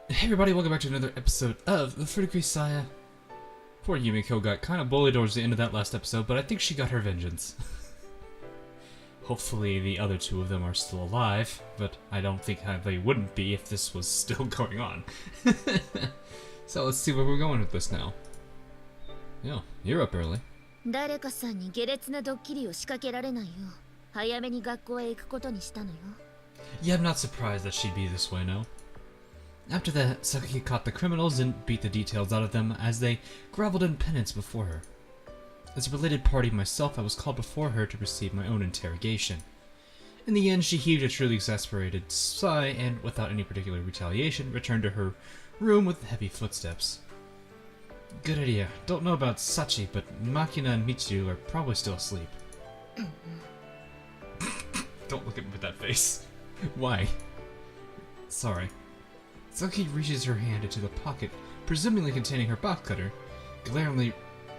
Hey everybody, welcome back to another episode of the Fruit of Grisaia. Poor Yumiko got kind of bullied towards the end of that last episode, but I think she got her vengeance. Hopefully the other two of them are still alive, but I don't think they wouldn't be if this was still going on. So let's see where we're going with this now. Yo, you're up early. 誰かさんに下劣なドッキリを仕掛けられないよう早めに学校へ行くことにしたのよ。 Yeah, I'm not surprised that she'd be this way, no. After that, Saki caught the criminals and beat the details out of them as they groveled in penance before her. As a related party myself, I was called before her to receive my own interrogation. In the end, she heaved a truly exasperated sigh and, without any particular retaliation, returned to her room with heavy footsteps. Good idea. Don't know about Sachi, but Makina and Michiru are probably still asleep. Don't look at me with that face. Why? Sorry. Saki reaches her hand into the pocket, presumably containing her box cutter, glaring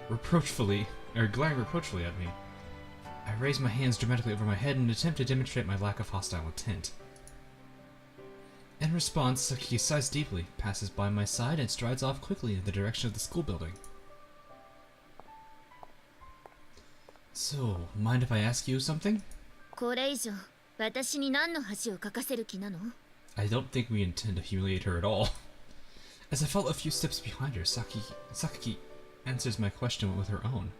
reproachfully at me. I raise my hands dramatically over my head in an attempt to demonstrate my lack of hostile intent. In response, Saki sighs deeply, passes by my side, and strides off quickly in the direction of the school building. So, mind if I ask you something? これ以上私に何の恥をかかせる気なの? I don't think we intend to humiliate her at all. As I follow a few steps behind her, Saki answers my question with her own,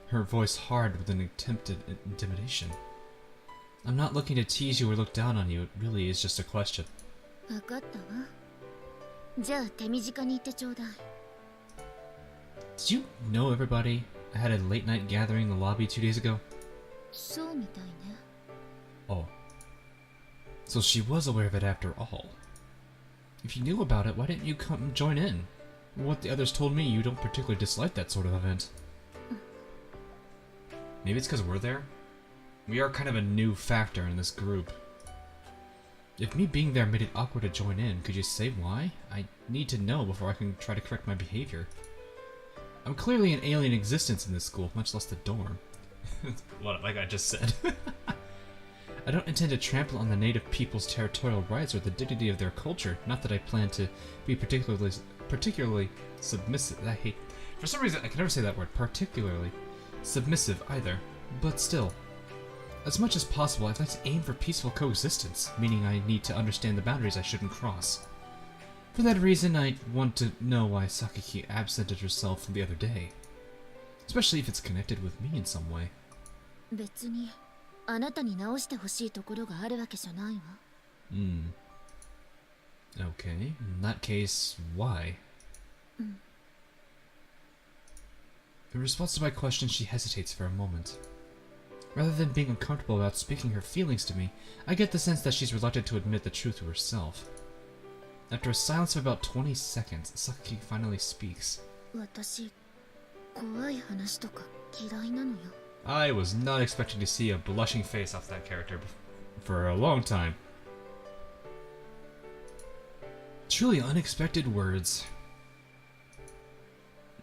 her voice hard with an attempted intimidation. I'm not looking to tease you or look down on you, it really is just a question. 分かったわ。じゃあ手短に言ってちょうだい。 Did you know everybody had a late night gathering in the lobby 2 days ago? そうみたいね。 Oh. So she was aware of it after all. If you knew about it, why didn't you come join in? What the others told me, you don't particularly dislike that sort of event. Maybe it's because we're there? We are kind of a new factor in this group. If me being there made it awkward to join in, could you say why? I need to know before I can try to correct my behavior. I'm clearly an alien existence in this school, much less the dorm. What, like I just said. I don't intend to trample on the native people's territorial rights or the dignity of their culture. Not that I plan to be particularly submissive. For some reason, I can never say that word. Particularly submissive either. But still, as much as possible, I'd like to aim for peaceful coexistence, meaning I need to understand the boundaries I shouldn't cross. For that reason, I want to know why Sakaki absented herself from the other day, especially if it's connected with me in some way. 別にあなたに直してほしいところがあるわけじゃないわ。Okay. In that case, why? In response to my question, she hesitates for a moment. Rather than being uncomfortable about speaking her feelings to me, I get the sense that she's reluctant to admit the truth to herself. After a silence of about 20 seconds, Saki finally speaks. 私怖い話とか嫌いなのよ。 I was not expecting to see a blushing face off that character for a long time. Truly unexpected words.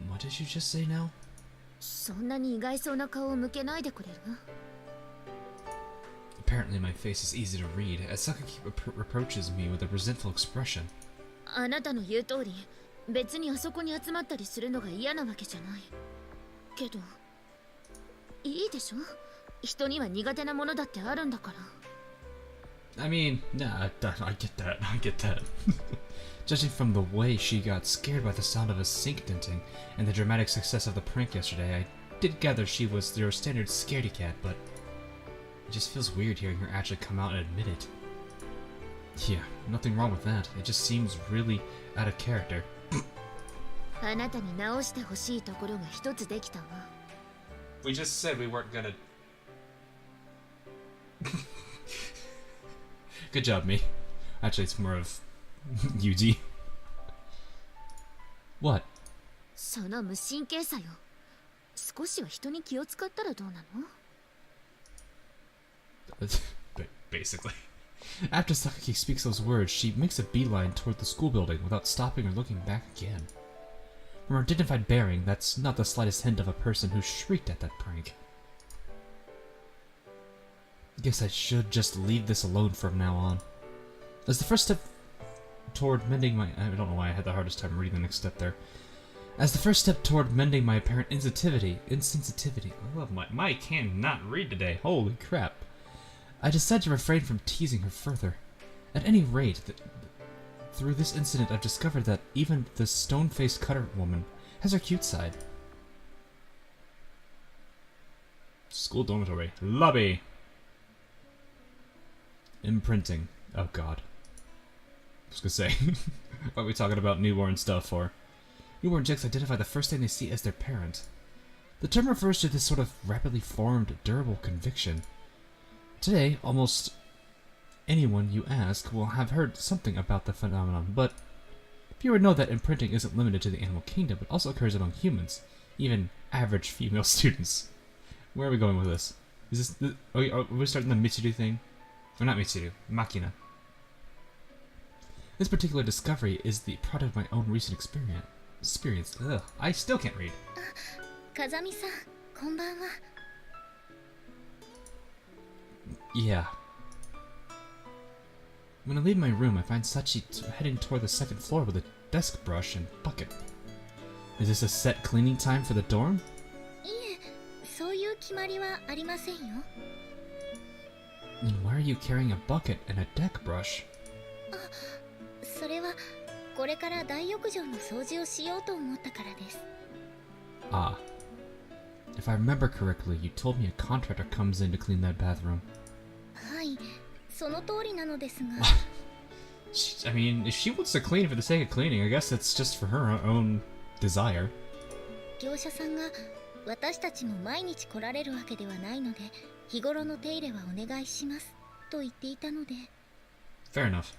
What did you just say now? そんなに意外そうな顔を向けないでくれる? Apparently my face is easy to read, as Sakaki reproaches me with a resentful expression. あなたの言う通り、別にあそこに集まったりするのが嫌なわけじゃない。けど、いいでしょ？人には苦手なものだってあるんだから。 I mean, nah, I get that, I get that. Judging from the way she got scared by the sound of a sink denting and the dramatic success of the prank yesterday, I did gather she was your standard scaredy cat, but it just feels weird hearing her actually come out and admit it. Yeah, nothing wrong with that. It just seems really out of character. あなたに直してほしいところが一つできたわ。 We just said we weren't gonna... Good job, me. Actually, it's more of Yuji. What? その無神経さよ。少しは人に気を使ったらどうなの? Basically. After Sakaki speaks those words, she makes a beeline toward the school building without stopping or looking back again. From her dignified bearing, that's not the slightest hint of a person who shrieked at that prank. Guess I should just leave this alone from now on. As the first step toward mending my... I don't know why I had the hardest time reading the next step there. As the first step toward mending my apparent insensitivity... I love my cannot read today. Holy crap. I decided to refrain from teasing her further. At any rate, through this incident I've discovered that even the stone-faced cutter woman has her cute side. School dormitory. Lobby! Imprinting. Oh god. I was gonna say, what are we talking about newborn stuff for? Newborn chicks identify the first thing they see as their parent. The term refers to this sort of rapidly formed, durable conviction. Today, almost anyone you ask will have heard something about the phenomenon, but you would know that imprinting isn't limited to the animal kingdom, but also occurs among humans, even average female students. Where are we going with this? Is this... Are we starting the Michiru thing? Or not Michiru, Machina. This particular discovery is the product of my own recent experience. Ugh, I still can't read. Kazami-san, konbanwa. Yeah. When I leave my room, I find Sachi heading toward the second floor with a desk brush and bucket. Is this a set cleaning time for the dorm? いえ、そういう決まりはありませんよ。 Then why are you carrying a bucket and a deck brush? それはこれから大浴場の掃除をしようと思ったからです。 Ah. If I remember correctly, you told me a contractor comes in to clean that bathroom. はい、その通りなのですが。I mean, if she wants to clean for the sake of cleaning, I guess it's just for her own desire. 業者さんが私たちも毎日来られるわけではないので、日頃の手入れはお願いしますと言っていたので。 Fair enough.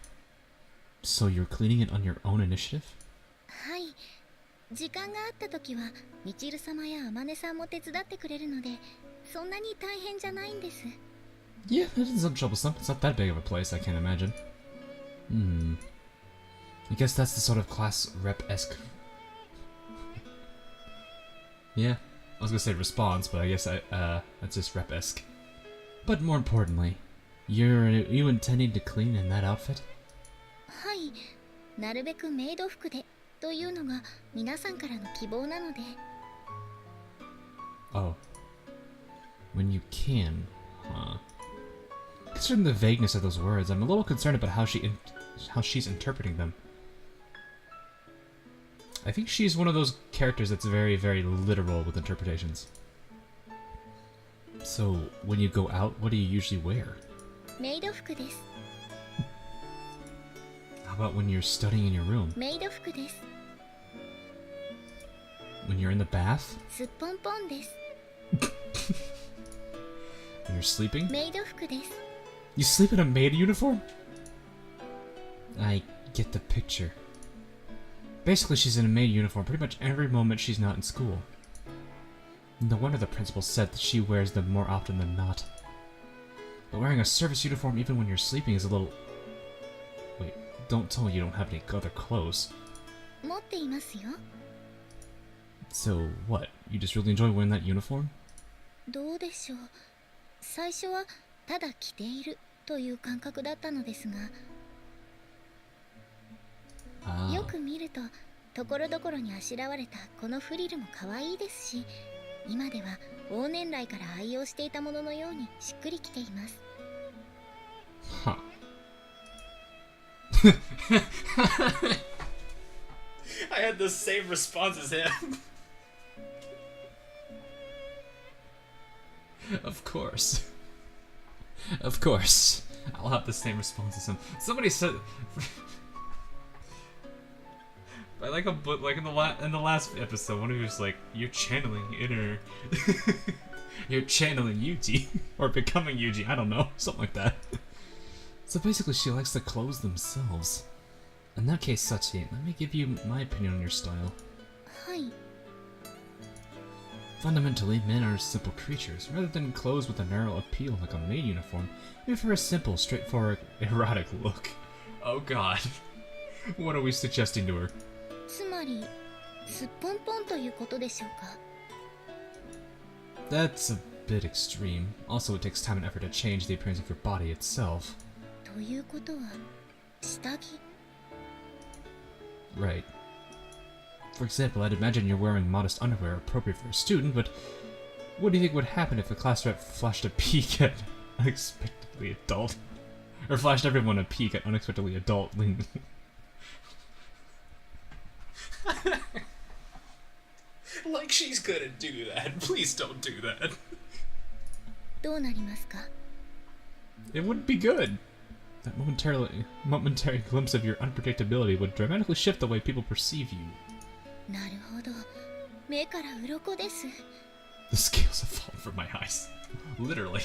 So you're cleaning it on your own initiative? はい。時間があった時は、みちる様やあまねさんも手伝ってくれるので、そんなに大変じゃないんです。 Yeah, it isn't troublesome. It's not that big of a place, I can't imagine. I guess that's the sort of class rep-esque... Yeah, I was gonna say response, but I guess that's just rep-esque. But more importantly, you intending to clean in that outfit? はい。なるべくメイド服でというのが皆さんからの希望なので。 Oh. When you can, huh? Considering the vagueness of those words, I'm a little concerned about how she's interpreting them. I think she's one of those characters that's very, very literal with interpretations. So, when you go out, what do you usually wear? メイド服です。 How about when you're studying in your room? メイド服です。 When you're in the bath? すっぽんぽんです。 When you're sleeping? メイド服です。 You sleep in a maid uniform? I get the picture. Basically, she's in a maid uniform pretty much every moment she's not in school. No wonder the principal said that she wears them more often than not. But wearing a service uniform even when you're sleeping is a little... Wait, don't tell me you don't have any other clothes. 持っていますよ。 So, what? You just really enjoy wearing that uniform? どうでしょう。最初はただ着ているという感覚だったのですが、よく見るとところどころにあしらわれたこのフリルも可愛いですし、今では往年来から愛用していたもののようにしっくりきています。 Huh. I had the same response as him. Of course. Of course. I'll have the same response as him. Somebody said... I like in the last episode, one of you was like, "You're channeling inner, you're channeling Yuji or becoming Yuji." I don't know, something like that. So basically, she likes the clothes themselves. In that case, Sachi, let me give you my opinion on your style. はい。 Fundamentally, men are simple creatures. Rather than clothes with a narrow appeal like a maid uniform, we prefer a simple, straightforward, erotic look. Oh God, what are we suggesting to her? つまり、すっぽんぽんということでしょうか。 That's a bit extreme. Also, it takes time and effort to change the appearance of your body itself. ということは、下着 Right. For example, I'd imagine you're wearing modest underwear appropriate for a student, but what do you think would happen if a class rep flashed a peek at unexpectedly adult? Or flashed everyone a peek at unexpectedly adult? Like she's gonna do that. Please don't do that. どうなりますか It wouldn't be good. That momentary glimpse of your unpredictability would dramatically shift the way people perceive you. なるほど目から鱗です The scales have fallen from my eyes. Literally.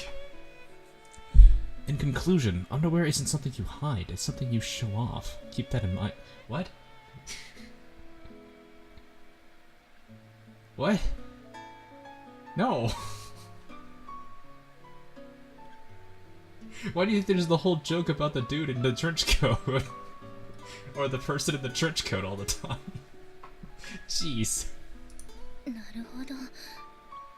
In conclusion, underwear isn't something you hide, it's something you show off. Keep that in mind. What? What? No. Why do you think there's the whole joke about the dude in the trench coat? Or the person in the trench coat all the time? Jeez. なるほど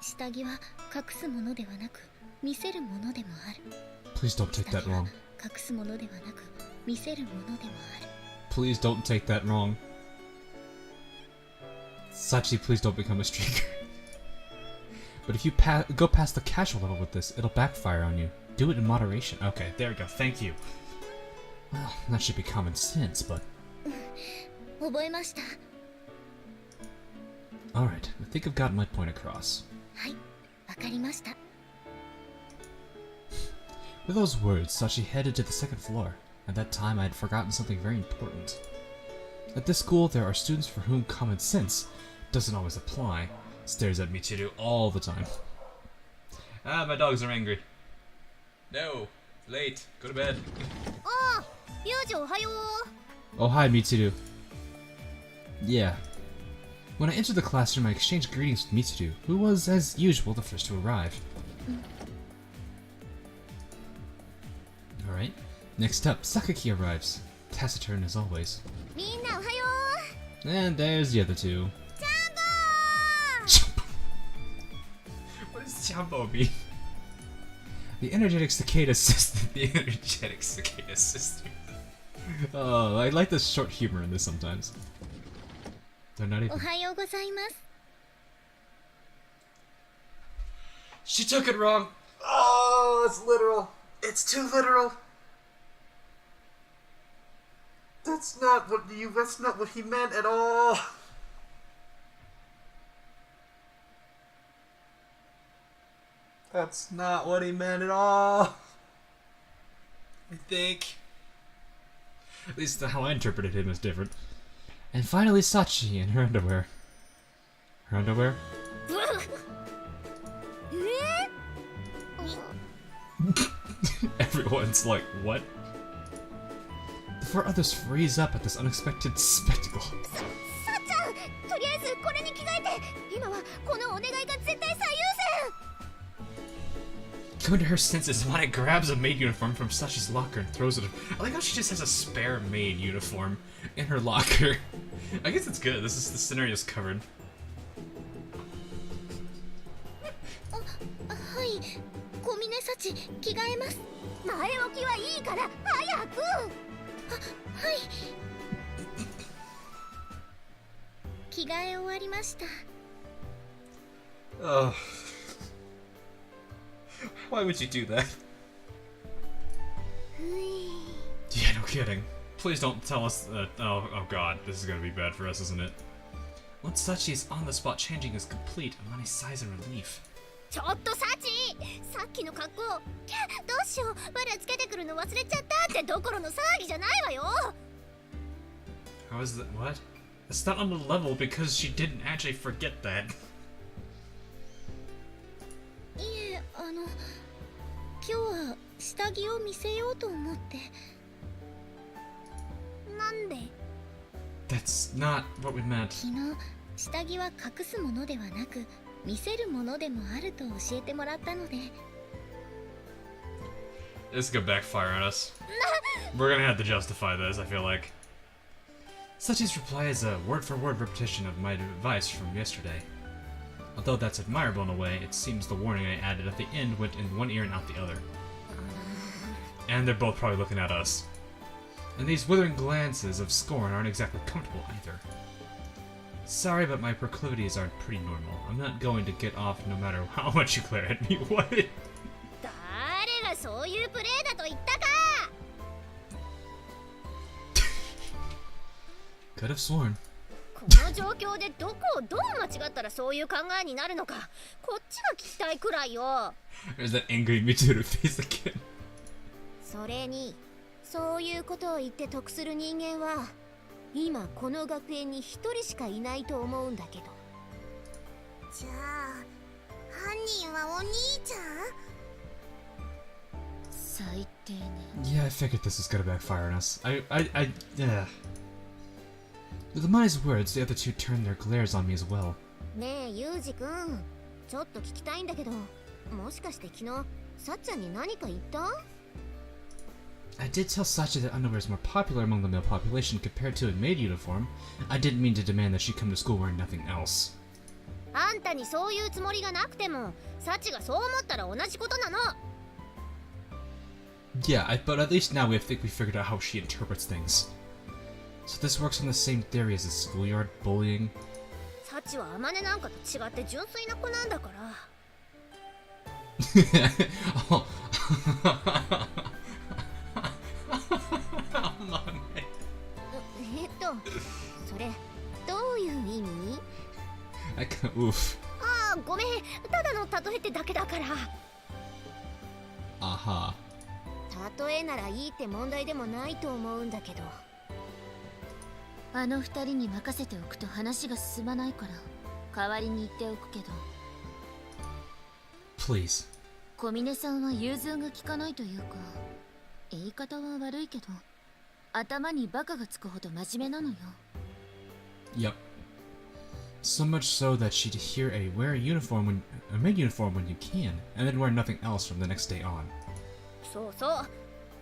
下着は隠すものではなく見せるものでもある Please don't take that wrong. 隠すものではなく見せるものでもある Please don't take that wrong. Sachi, please don't become a streaker. But if you go past the casual level with this, it'll backfire on you. Do it in moderation. Okay, there we go. Thank you. Well, that should be common sense, but... 覚えました Alright, I think I've gotten my point across. はいわかりました With those words, Sachi headed to the second floor. At that time, I had forgotten something very important. At this school, there are students for whom common sense doesn't always apply. Stares at Michiru all the time. Ah, my dogs are angry. No, late. Go to bed. ああユージおはよう Oh, hi, Michiru. Yeah. When I entered the classroom, I exchanged greetings with Michiru, who was, as usual, the first to arrive. Alright. Next up, Sakaki arrives. Taciturn as always. みんなおはよ And there's the other two. う What does Chambo mean? The energetic cicada sister. The energetic cicada sister. Oh, I like the short humor in this sometimes. They're not お even. はようございます She took it wrong. Oh, it's literal. It's too literal. That's not what he meant at all. That's not what he meant at all. I think. At least how I interpreted him is different. And finally, Sachi in her underwear. Her underwear? え Everyone's like, what? Before others freeze up at this unexpected spectacle. さっちゃんとりあえずこれに着替えて今はこのお願いが絶対最優 Coming to her senses, Mane grabs a maid uniform from Sachi's locker and throws it. I like how she just has a spare maid uniform in her locker. I guess it's good. The scenario's covered. 先はい小峰幸着替えます前置きはいいから早くはい着替え終わりました Ugh. Why would you do that? ふい Yeah, no kidding. Please don't tell us that. Oh god, this is gonna be bad for us, isn't it? Once Sachi is on the spot, changing is complete. Amane sighs in relief. ちょっとサチさっきの格好キャどうしよう我らつけてくるの忘れちゃったってどころの騒ぎじゃないわよ How is that? What? That's not on the level because she didn't actually forget that. いえ今日は下着を見せようと思ってなんで That's not what we meant. 昨日下着は隠すものではなく見せるものでもあると教えてもらったので This is gonna backfire on us. We're gonna have to justify this, I feel like. Sachi's reply is a word-for-word repetition of my advice from yesterday. Although that's admirable in a way, it seems the warning I added at the end went in one ear and out the other. And they're both probably looking at us. And these withering glances of scorn aren't exactly comfortable either. Sorry, but my proclivities are pretty normal. I'm not going to get off no matter how much you glare at me. What? 誰がそういうプレーだと言ったか。 Could have sworn. この状況でどこをどう間違ったらそういう考えになるのか、こっちが聞きたいくらいよ。 There's that angry Michiru face again. それに、そういうことを言って得する人間は今この学園に一人しかいないと思うんだけど。じゃあ犯人はお兄ちゃん？最低ね。 Yeah, I figured this was gonna backfire on us. Yeah. With Mai's words, the other two turned their glares on me as well. ねえユウジ君、ちょっと聞きたいんだけど、もしかして昨日さっちゃんに何か言った？ I did tell Sachi that underwear is more popular among the male population compared to a maid uniform. I didn't mean to demand that she come to school wearing nothing else. あんたにそういうつもりがなくても、サチがそう思ったら同じことなの。 Yeah, but at least now we think we figured out how she interprets things. So this works on the same theory as the schoolyard bullying. サチはアマネなんかと違って純粋な子なんだから。Oh. それどういう意味？ I can't, oof. ああ、ごめん、ただの例えってだけだから。Aha. 例えならいいって問題でもないと思うんだけど。あの二人に任せておくと話が進まないから代わりに言っておくけど。 Please. 小峰さんは融通が利かないというか、言い方は悪いけど頭にバカがつくほど真面目なのよ。 Yep. So much so that she'd hear a maid uniform when you can, and then wear nothing else from the next day on. そうそう。っ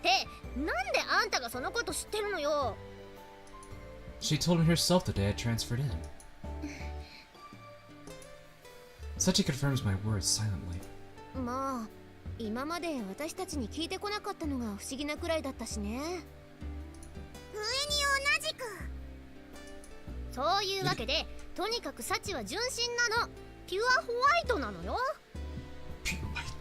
てなんであんたがそのこと知ってるのよ。 She told me herself the day I transferred in. Sachi confirms my words silently. まあ今まで私たちに聞いてこなかったのが不思議なくらいだったしね。上に同じく。そういうわけで、とにかくサチは純真なの。ピュアホワイトなのよ。 Pure white.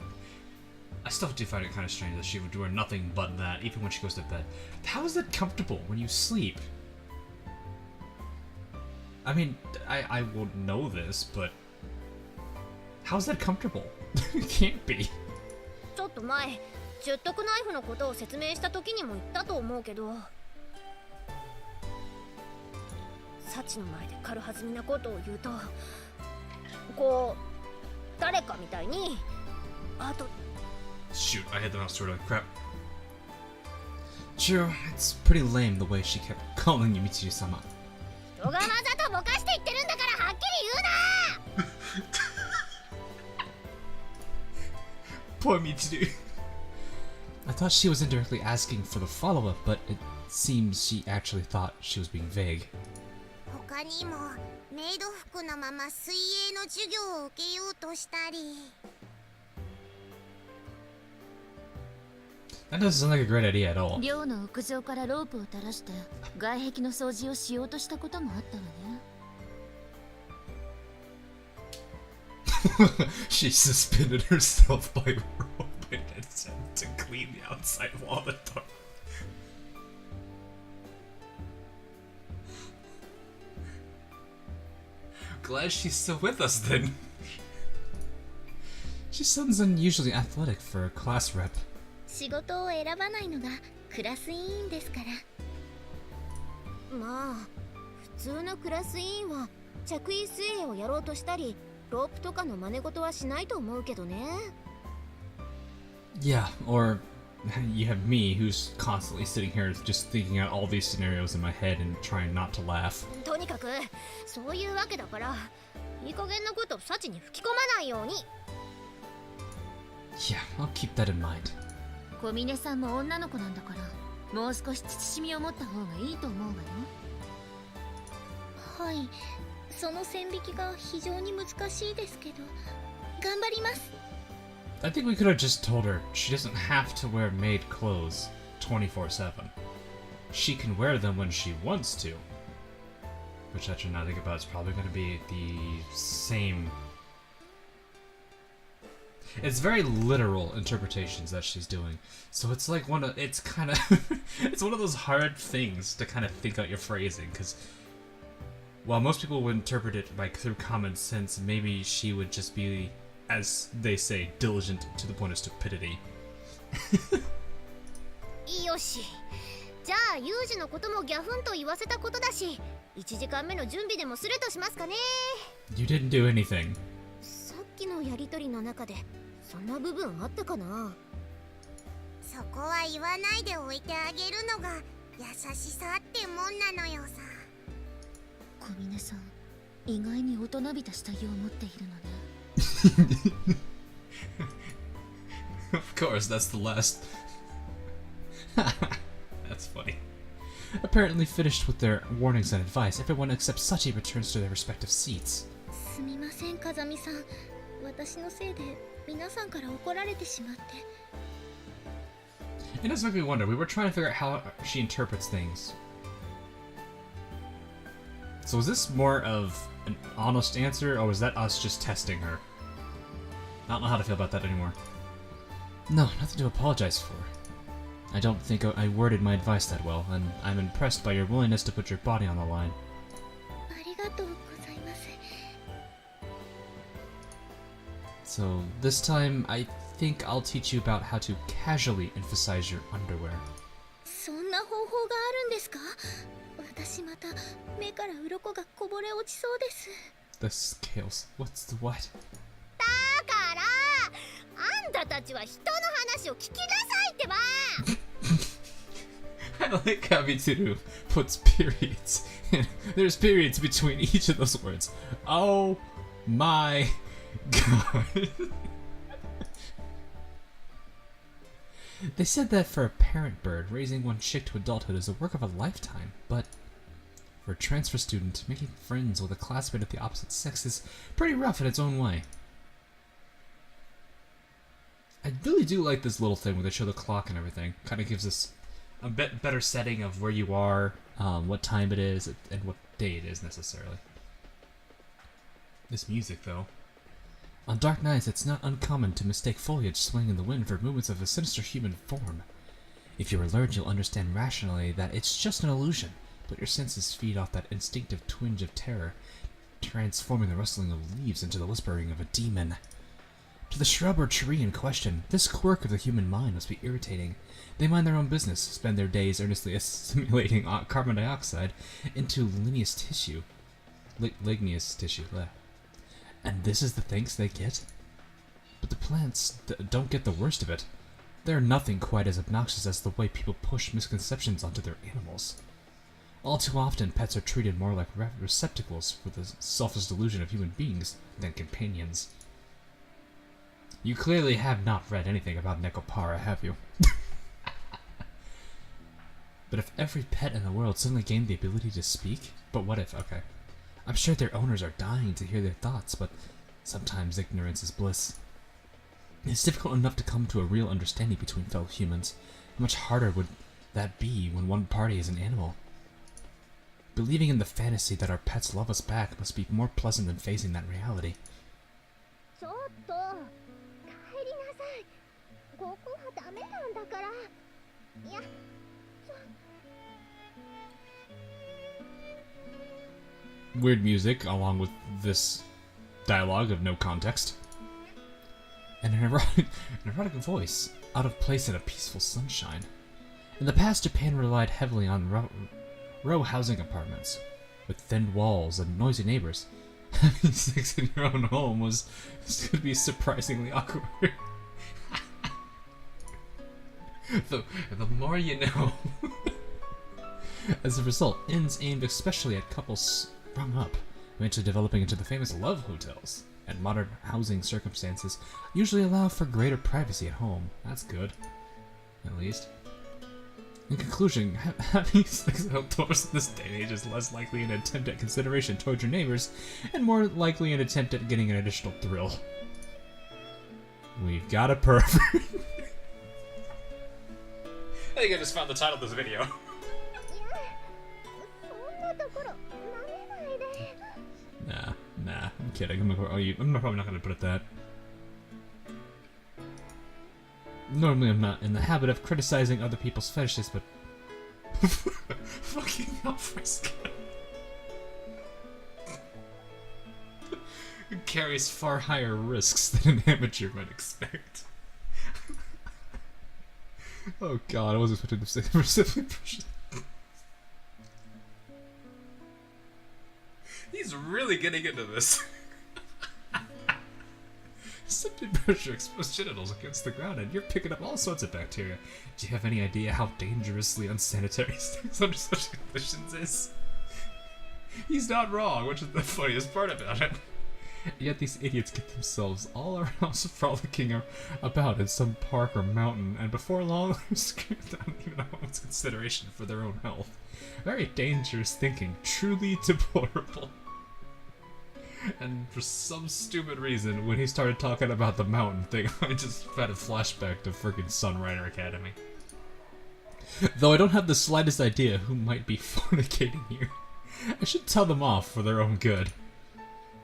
I still do find it kind of strange that she would wear nothing but that, even when she goes to bed. How is that comfortable when you sleep? I mean, I won't know this, but how's that comfortable? It can't be. ちょっと前、十徳ナイフのことを説明した時にも言ったと思うけど、サチの前で軽はずみなことを言うと、こう誰かみたいに、あと Shoot, I had the mouse sword on. Crap. True, it's pretty lame the way she kept calling you Michiru-sama. 人がわざとぼかして言ってるんだからはっきり言うな。 Poor Michiru. I thought she was indirectly asking for the follow-up, but it seems she actually thought she was being vague. 他にもメイド服のまま水泳の授業を受けようとしたり。 That doesn't sound like a great idea at all. 寮の屋上からロープを垂らして外壁の掃除をしようとしたこともあったわね。 She suspended herself by rope in an attempt to clean the outside wall of the door. Glad she's still with us then. She sounds unusually athletic for a class rep. 仕事を選ばないのがクラス委員ですから。まあ普通のクラス委員は着衣水泳をやろうとしたりロープとかの真似事はしないと思うけどね。 Yeah, or you have me who's constantly sitting here just thinking out all these scenarios in my head and trying not to laugh. とにかくそういうわけだからいい加減なことをサチに吹き込まないように。 Yeah, I'll keep that in mind. 小峰さんも女の子なんだからもう少し慎みを持った方がいいと思うわよ。はい、その線引きが非常に難しいですけど頑張ります。 I think we could have just told her she doesn't have to wear maid clothes 24/7. she can wear them when she wants to. Which, actually, now I think about it, it's probably going to be the same. It's very literal interpretations that she's doing. So it's like it's kind of, it's one of those hard things to kind of think out your phrasing, because while most people would interpret it like through common sense, maybe she would just be, as they say, diligent to the point of stupidity. よし。じゃあユージのこともギャフンと言わせたことだし、1時間目の準備でもするとしますかね。You didn't do anything. さっきのやりとりの中でそんな部分あったかな。そこは言わないでおいてあげるのが優しさってもんなのよさ。小峰さん、意外に大人びた下着を持っているのね。Of course, that's the last. That's funny. Apparently finished with their warnings and advice, everyone except Sachi returns to their respective seats. すみません、風見さん。私のせいで皆さんから怒られてしまって。It does make me wonder. We were trying to figure out how she interprets things. So is this more of an honest answer, or was that us just testing her? I don't know how to feel about that anymore. No, nothing to apologize for. I don't think I worded my advice that well, and I'm impressed by your willingness to put your body on the line. ありがとうございます。 So this time, I think I'll teach you about how to casually emphasize your underwear. そんな方法があるんですか？私また目から鱗がこぼれ落ちそうです。 The scales. What's the what? だからあんたたちは人の話を聞きなさいってば。I like how Michiru puts periods. There's periods between each of those words. Oh my god. They said that for a parent bird, raising one chick to adulthood is a work of a lifetime, but for a transfer student, making friends with a classmate of the opposite sex is pretty rough in its own way. I really do like this little thing where they show the clock and everything. Kind of gives us a bit better setting of where you are, what time it is, and what day it is necessarily. This music, though. On dark nights, it's not uncommon to mistake foliage swaying in the wind for movements of a sinister human form. If you're alert, you'll understand rationally that it's just an illusion, but your senses feed off that instinctive twinge of terror, transforming the rustling of leaves into the whispering of a demon. To the shrub or tree in question, this quirk of the human mind must be irritating. They mind their own business, spend their days earnestly assimilating carbon dioxide into ligneous tissue. Ligneous tissue, bleh. And this is the thanks they get? But the plants don't get the worst of it. They're nothing quite as obnoxious as the way people push misconceptions onto their animals. All too often, pets are treated more like receptacles for the selfish delusion of human beings than companions. You clearly have not read anything about Nekopara, have you? But if every pet in the world suddenly gained the ability to speak? But what if? Okay. I'm sure their owners are dying to hear their thoughts, but sometimes ignorance is bliss. It's difficult enough to come to a real understanding between fellow humans. How much harder would that be when one party is an animal? Believing in the fantasy that our pets love us back must be more pleasant than facing that reality. ちょっと帰りなさい。ここはダメなんだから。いや。Weird music, along with this dialogue of no context. And an erotic voice, out of place in a peaceful sunshine. In the past, Japan relied heavily on row housing apartments, with thin walls and noisy neighbors. Having sex in your own home could be surprisingly awkward. the more you know. As a result, inns aimed especially at couples sprung up, eventually developing into the famous love hotels. And modern housing circumstances usually allow for greater privacy at home. That's good, at least. In conclusion, having sex outdoors in this day and age is less likely an attempt at consideration towards your neighbors, and more likely an attempt at getting an additional thrill. We've got a pervert. I think I just found the title of this video. kidding. I'm probably not gonna put it that. Normally I'm not in the habit of criticizing other people's fetishes, but... Fucking alfresco. It carries far higher risks than an amateur might expect. Oh god, I wasn't expecting to say for simply brushing. He's really getting into this. Simply brush your exposed genitals against the ground and you're picking up all sorts of bacteria. Do you have any idea how dangerously unsanitary sex under such conditions is? He's not wrong, which is the funniest part about it. Yet these idiots get themselves all around frolicking about in some park or mountain, and before long they're screaming down even a moment's consideration for their own health. Very dangerous thinking, truly deplorable. And for some stupid reason, when he started talking about the mountain thing, I just had a flashback to freaking Sunrider Academy. Though I don't have the slightest idea who might be fornicating here. I should tell them off for their own good.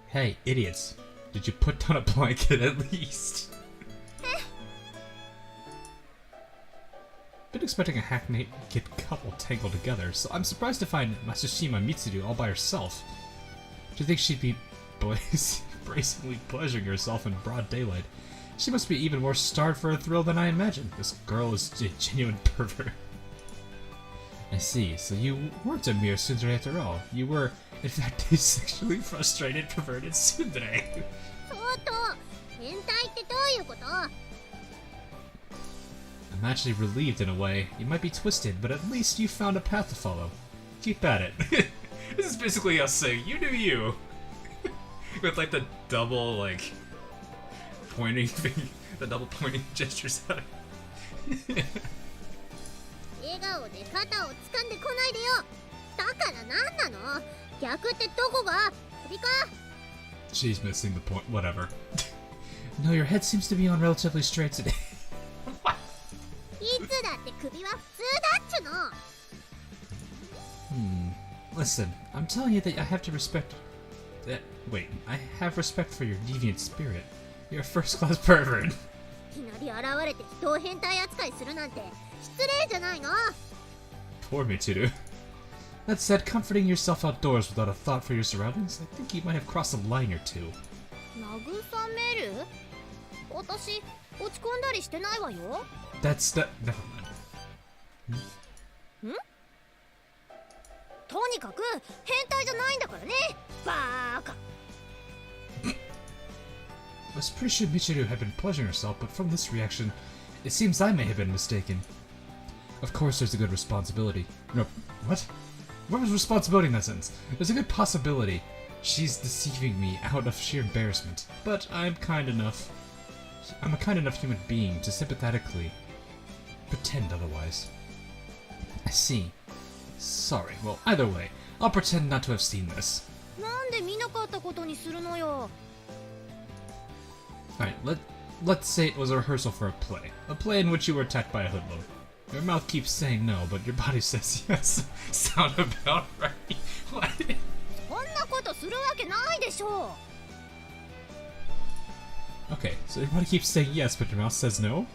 Hey, idiots. Did you put down a blanket at least? Been expecting a hackneyed couple tangled together, so I'm surprised to find Matsushima Mitsuru all by herself. Do you think she'd be brazenly pleasuring herself in broad daylight? She must be even more starved for a thrill than I imagined. This girl is a genuine pervert. I see, so you weren't a mere tsundere after all. You were, in fact, a sexually frustrated, perverted tsundere. I'm actually relieved in a way. You might be twisted, but at least you found a path to follow. Keep at it. This is basically us saying, you do you. With like the double, like, pointing thing, the double pointing gestures at it. She's missing the point. Whatever. No, your head seems to be on relatively straight today. What? Listen, I'm telling you that I have to respect... Wait, I have respect for your deviant spirit. You're a first-class pervert. Poor Michiru. That said, comforting yourself outdoors without a thought for your surroundings, I think you might have crossed a line or two. That's the... Never mind. I was pretty sure Michiru had been pleasuring herself, but from this reaction, it seems I may have been mistaken. Of course there's a good responsibility. No, what? Where was responsibility in that sentence? There's a good possibility she's deceiving me out of sheer embarrassment, but I'm a kind enough human being to sympathetically pretend otherwise. I see. Sorry, well, either way, I'll pretend not to have seen this. Alright, let's say it was a rehearsal for a play in which you were attacked by a hoodlum. Your mouth keeps saying no, but your body says yes. Sound about right. What? Okay, so your body keeps saying yes, but your mouth says no?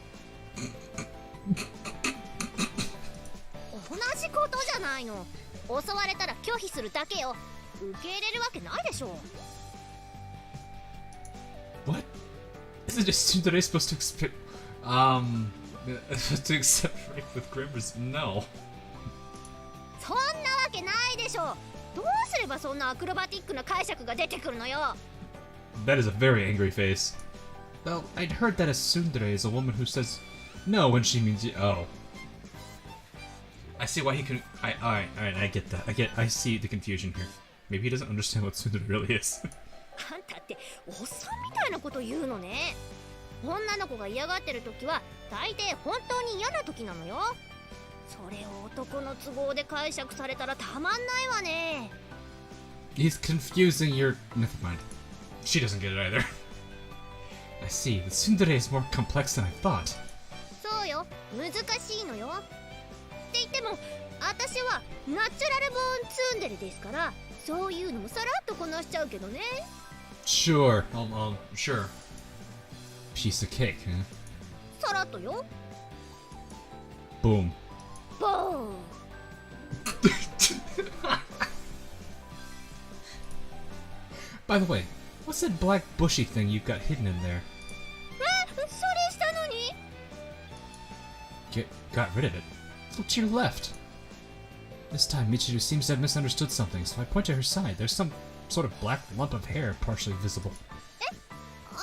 What? Isn't just tsundere supposed to expect to accept rape with grimmers? No. That is a very angry face. Well, I'd heard that a tsundere is a woman who says no when she means oh. I see why he can. Alright, I get that. I see the confusion here. Maybe he doesn't understand what tsundere really is. He's confusing your... Never mind. She doesn't get it either. I see. The tsundere is more complex than I thought. Sure, sure. Piece of cake, huh? さらっとよ。 Boom. ボーン。 By the way, what's that black bushy thing you've got hidden in there? それしたのに。 Got rid of it. Look to your left. This time, Michiru seems to have misunderstood something, so I point to her side. There's some sort of black lump of hair partially visible. ああ、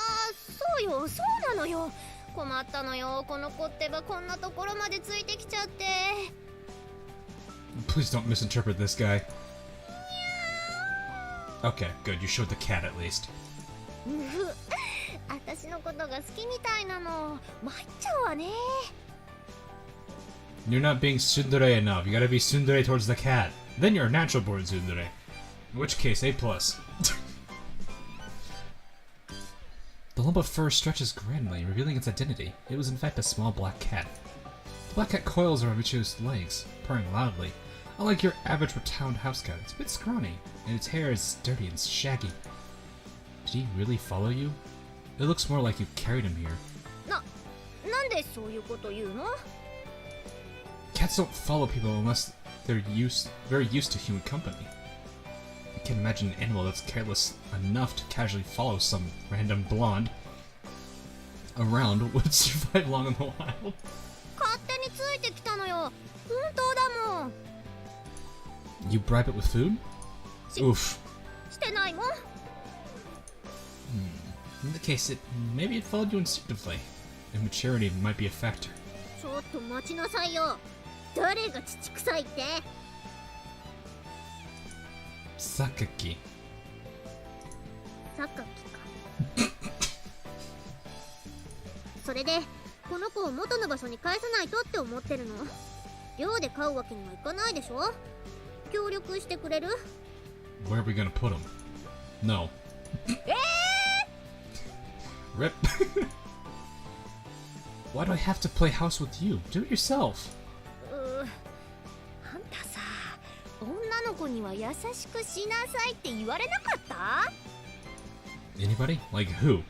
そうよ、そうなのよ。困ったのよ。この子ってばこんなところまでついてきちゃって。 Please don't misinterpret this guy. Okay, good. You showed the cat at least. 私のことが好きみたいなの。参っちゃうわね。 You're not being tsundere enough. You gotta be tsundere towards the cat. Then you're a natural born tsundere. In which case, A+. The lump of fur stretches grandly, revealing its identity. It was in fact a small black cat. The black cat coils around Michiru's legs, purring loudly. Unlike your average rotund house cat, it's a bit scrawny, and its hair is dirty and shaggy. Did he really follow you? It looks more like you carried him here. なんでそういうこと言うの？ Cats don't follow people unless they're very used to human company. I can't imagine an animal that's careless enough to casually follow some random blonde around would survive long in the wild. 勝手についてきたのよ。本当だもん。 You bribe it with food? Oof. してないもん。 In the case, maybe it followed you instinctively. Immaturity might be a factor. ちょっと待ちなさいよ。誰が乳臭いって？ Sakaki. さっかきか。それでこの子を元の場所に返さないとって思ってるの。寮で飼うわけにはいかないでしょ。協力してくれる？ Where are we gonna put him? No. Rip. Why do I have to play house with you? Do it yourself. あんたさ、女の子には優しくしなさいって言われなかった？ Anybody? Like who?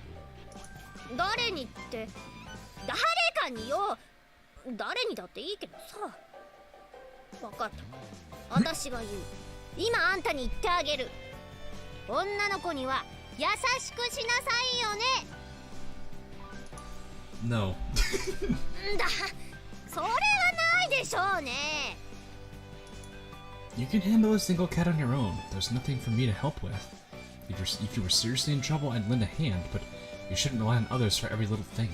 誰にって、誰かによ。誰にだっていいけどさ。分かった。私が言う。今あんたに言ってあげる。女の子には優しくしなさいよね。 No. んだ、それはないでしょうね。 You can handle a single cat on your own. There's nothing for me to help with. If you were seriously in trouble, I'd lend a hand, but you shouldn't rely on others for every little thing.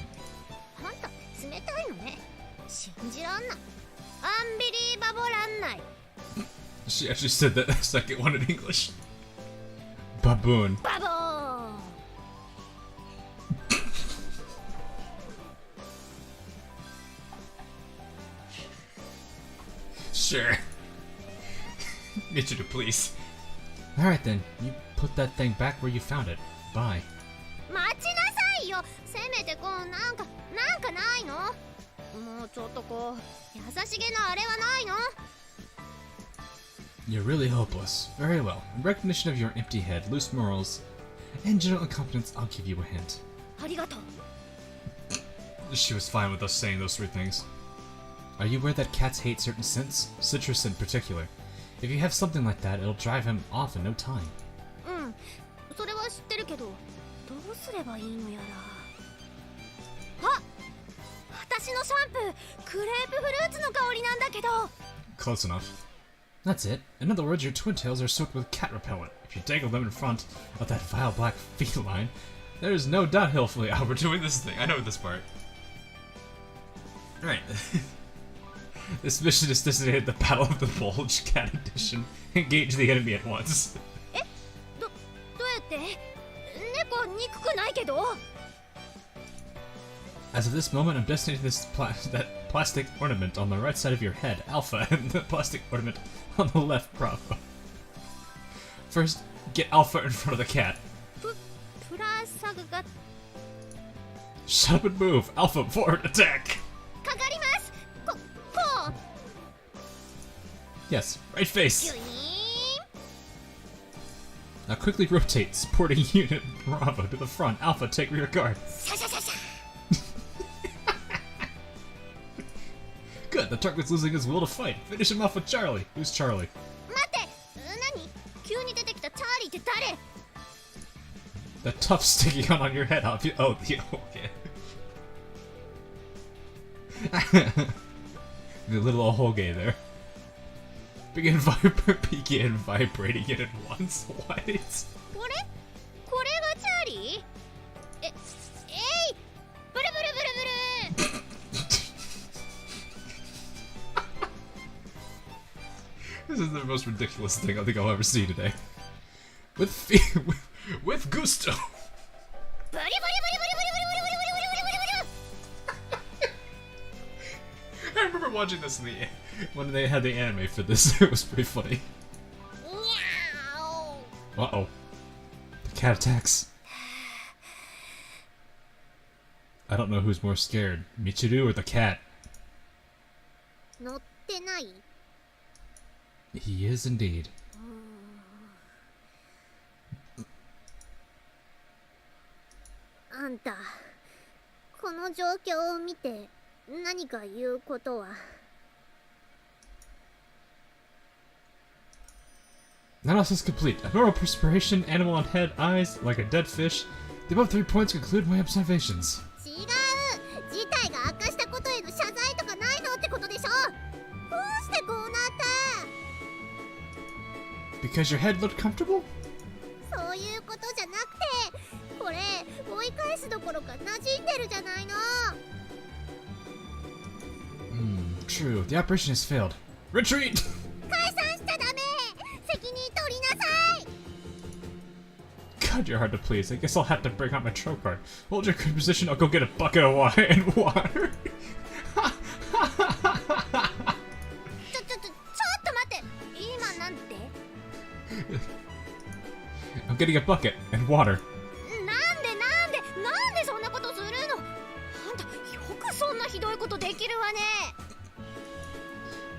あんたって冷たいのね。信じらんない。アンビリーバボらんない。 She actually said that second one in English. Baboon. バボーン。 Sure. Michiru, please. Alright then, you put that thing back where you found it. Bye. 待ちなさいよ。せめてこうなんかないの？もうちょっとこう優しげなあれはないの？ You're really hopeless. Very well. In recognition of your empty head, loose morals, and general incompetence, I'll give you a hint. ありがとう。 She was fine with us saying those three things. Are you aware that cats hate certain scents? Citrus in particular. If you have something like that, it'll drive him off in no time. うん、それは知ってるけど、どうすればいいのやら。あ、私のシャンプー、クレープフルーツの香りなんだけど。 Close enough. That's it. In other words, your twin tails are soaked with cat repellent. If you dangle them in front of that vile black feline, there's no doubt he'll flee. Oh, we're doing this thing. I know this part. Alright. This mission is designated the Battle of the Bulge Cat Edition. Engage the enemy at once. どうやって？猫憎くないけど。 As of this moment, I'm designating that plastic ornament on the right side of your head, Alpha, and the plastic ornament on the left, Bravo. First, get Alpha in front of the cat. プラサグが Shut up and move! Alpha, forward, attack! かかります。こう。 Yes, right face! ギュイーン。Now quickly rotate, supporting unit Bravo to the front. Alpha, take rear guard. シャシャシャシャ Good, the target's losing his will to fight. Finish him off with Charlie. Who's Charlie? 待って何急に出てきたチャーリーって誰 That tough sticky gun on your head, huh? Oh, yeah, okay. The little Ahoge there. Begin vibrating it at once. What? これこれがチャーリーえいブルブルブルブル This is the most ridiculous thing I think I'll ever see today. With with gusto. ブリブリブリブリブリブリブリブリブリブリブリ I remember watching this in when they had the anime for this. It was pretty funny. ニャー Uh-oh. The cat attacks. I don't know who's more scared, Michiru or the cat. 乗ってない He is indeed. あんたこの状況を見て何か言うことは Analysis complete. Abnormal perspiration, animal on head, eyes, like a dead fish. The above 3 points conclude my observations. 違う事態が悪化したことへの謝罪とかないのってことでしょどうしてこうなった Because your head looked comfortable? そういうことじゃなくてこれ追い返すどころか馴染んでるじゃないの True. The operation has failed. Retreat! 解散しちゃダメ責任取りなさい God, you're hard to please. I guess I'll have to bring out my trump card. Hold your good position, I'll go get a bucket of water and water. ちょっと待って今なんて I'm getting a bucket and water. なんでそんなことするのあんたよくそんなひどいことできるわね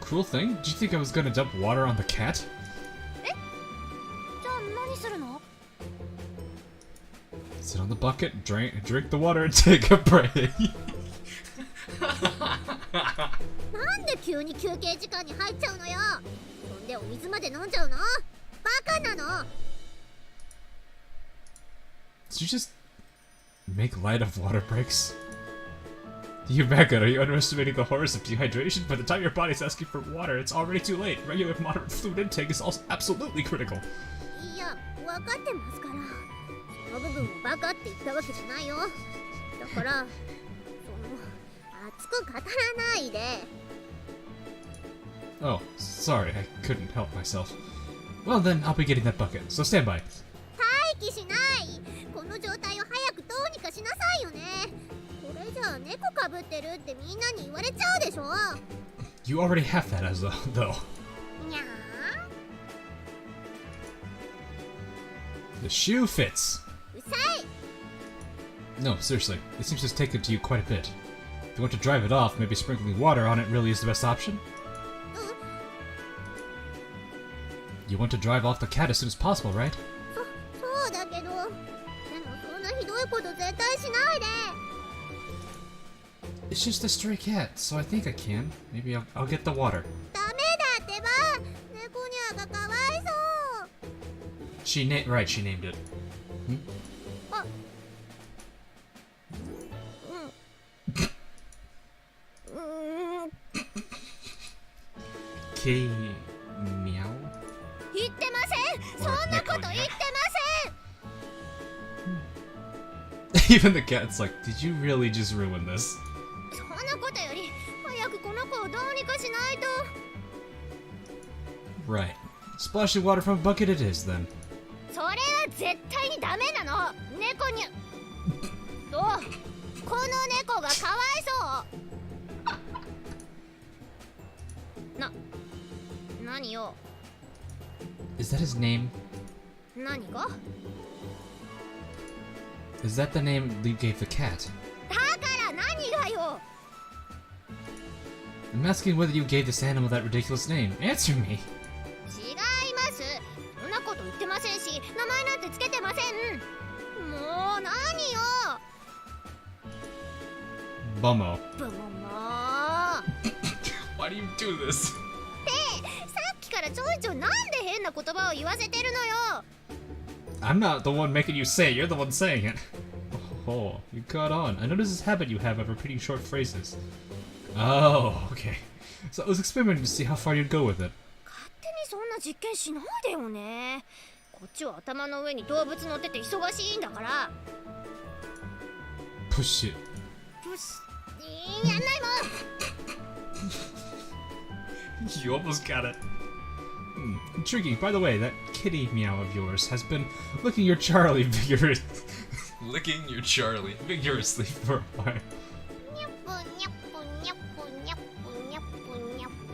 Cool thing? Did you think I was gonna dump water on the cat? じゃあ何するの Sit on the bucket, drink the water, and take a break. なんで急に休憩時間に入っちゃうのよそんでお水まで飲んじゃうのバカなの Did you just make light of water breaks? You Megan, are you underestimating the horrors of dehydration? By the time your body's asking for water, it's already too late. Regular moderate fluid intake is also absolutely critical. いや分かってますからその部分をバカって言ったわけじゃないよだからその熱く語らないで Oh, sorry, I couldn't help myself. Well then, I'll be getting that bucket, so stand by. 待機しないこの状態を早くどうにかしなさいよねこれじゃあ猫かぶってるってみんなに言われちゃうでしょ You already have that as though. にゃ The shoe fits. ーうさい No, seriously, it seems to have taken to you quite a bit. If you want to drive it off, maybe sprinkling water on it really is the best option? You want to drive off the cat as soon as possible, right? そうだけどでもそんなひどいこと絶対しないで It's just a stray cat, so I think I can. Maybe I'll get the water. ダメだってば猫ニャーがかわいそう She named it. Hmm? あ K meow? 言ってませんそんなこと言ってま Even the cat's like, did you really just ruin this? せんそんなことより早くこの子をどうにかしないと Right. Splashing water from a bucket it is, then. それは絶対にダメなの猫におこの猫がかわいそう何よ Is that his name? 何が Is that the name you gave the cat? だから何がよ I'm asking whether you gave this animal that ridiculous name. Answer me! 違いますそんなこと言ってませんし名前ってつけてません。もう何よ。 Bummo. ブモも Why do you do this? さっきからちょいちょいなんで変な言葉を言わせてるのよ。 I'm not the one making you say it, you're the one saying it. Oh, you caught on. I noticed this habit you have of repeating short phrases. Oh, okay. So I was experimenting to see how far you'd go with it. 勝手にそんな実験しないでよね。こっちは頭の上に動物乗ってて忙しいんだから。 Push it. よし、やんないもん。 You almost got it. Intriguing. By the way, that kitty meow of yours has been licking your Charlie vigorously for a while. にゃっぷにゃっぷにゃっぷにゃっぷにゃっぷにゃっぷ。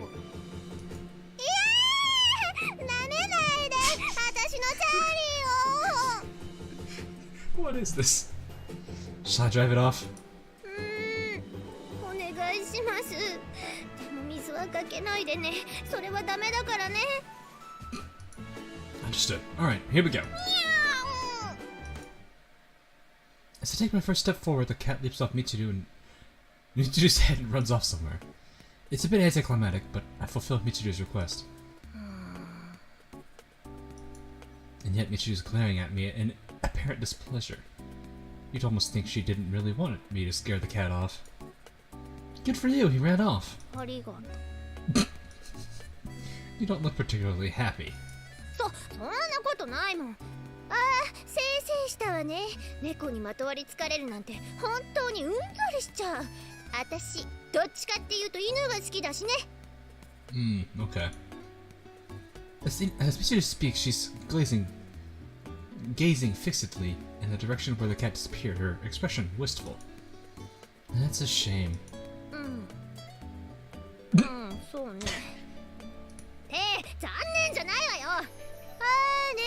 いやー、なめないで、私のチャーリーを。 What is this? Shall I drive it off? お願いします。でも水はかけないでね。それはダメだからね。 Understood. Alright, here we go. As I take my first step forward, the cat leaps off Michiru's head and runs off somewhere. It's a bit anticlimactic, but I fulfilled Michiru's request. And yet Michiru's glaring at me in apparent displeasure. You'd almost think she didn't really want me to scare the cat off. Good for you, he ran off. ありがとう。 You don't look particularly happy. そんなことないもん。ああ、せいせいしたわね。猫にまとわりつかれるなんて本当にうんざりしちゃう。私、どっちかっていうと犬が好きだしね。 Okay. As Michiru speaks, she's gazing fixedly in the direction where the cat disappeared, her expression wistful. That's a shame. そうね。残念じゃないわよ。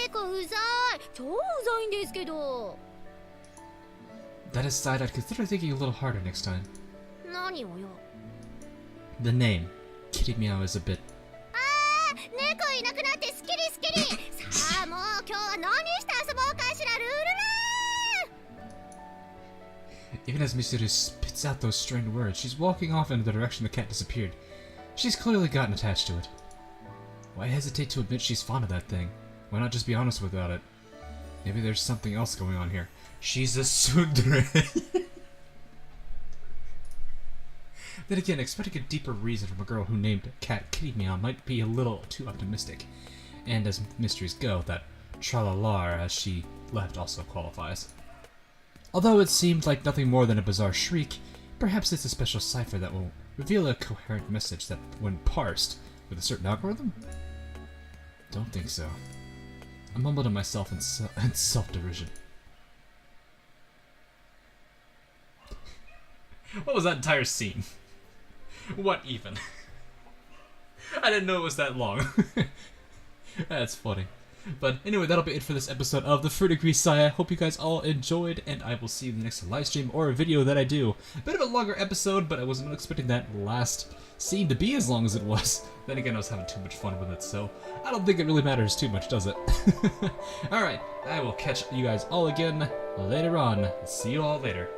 猫うざい。超うざいんですけど。 That aside, I'd consider thinking a little harder next time. 何をよ。 The name, Kitty Meow, is a bit... 猫いなくなってスッキリスッキリ。さあもう今日は何して遊ぼうかしら。ルール Even as Michiru spits out those strained words, she's walking off in the direction the cat disappeared. She's clearly gotten attached to it. Why hesitate to admit she's fond of that thing? Why not just be honest about it? Maybe there's something else going on here. She's a tsundere. Then again, expecting a deeper reason from a girl who named cat Kitty Meow might be a little too optimistic. And as mysteries go, that tralalar as she left also qualifies. Although it seemed like nothing more than a bizarre shriek, perhaps it's a special cipher that will reveal a coherent message that, when parsed with a certain algorithm? Don't think so. I mumbled to myself in self-derision. What was that entire scene? What even? I didn't know it was that long. That's funny. But anyway, that'll be it for this episode of the Fruit of Grisaia. Hope you guys all enjoyed, and I will see you in the next live stream or a video that I do. A bit of a longer episode, but I wasn't expecting that last scene to be as long as it was. Then again, I was having too much fun with it, so I don't think it really matters too much, does it? Alright, I will catch you guys all again later on. See you all later.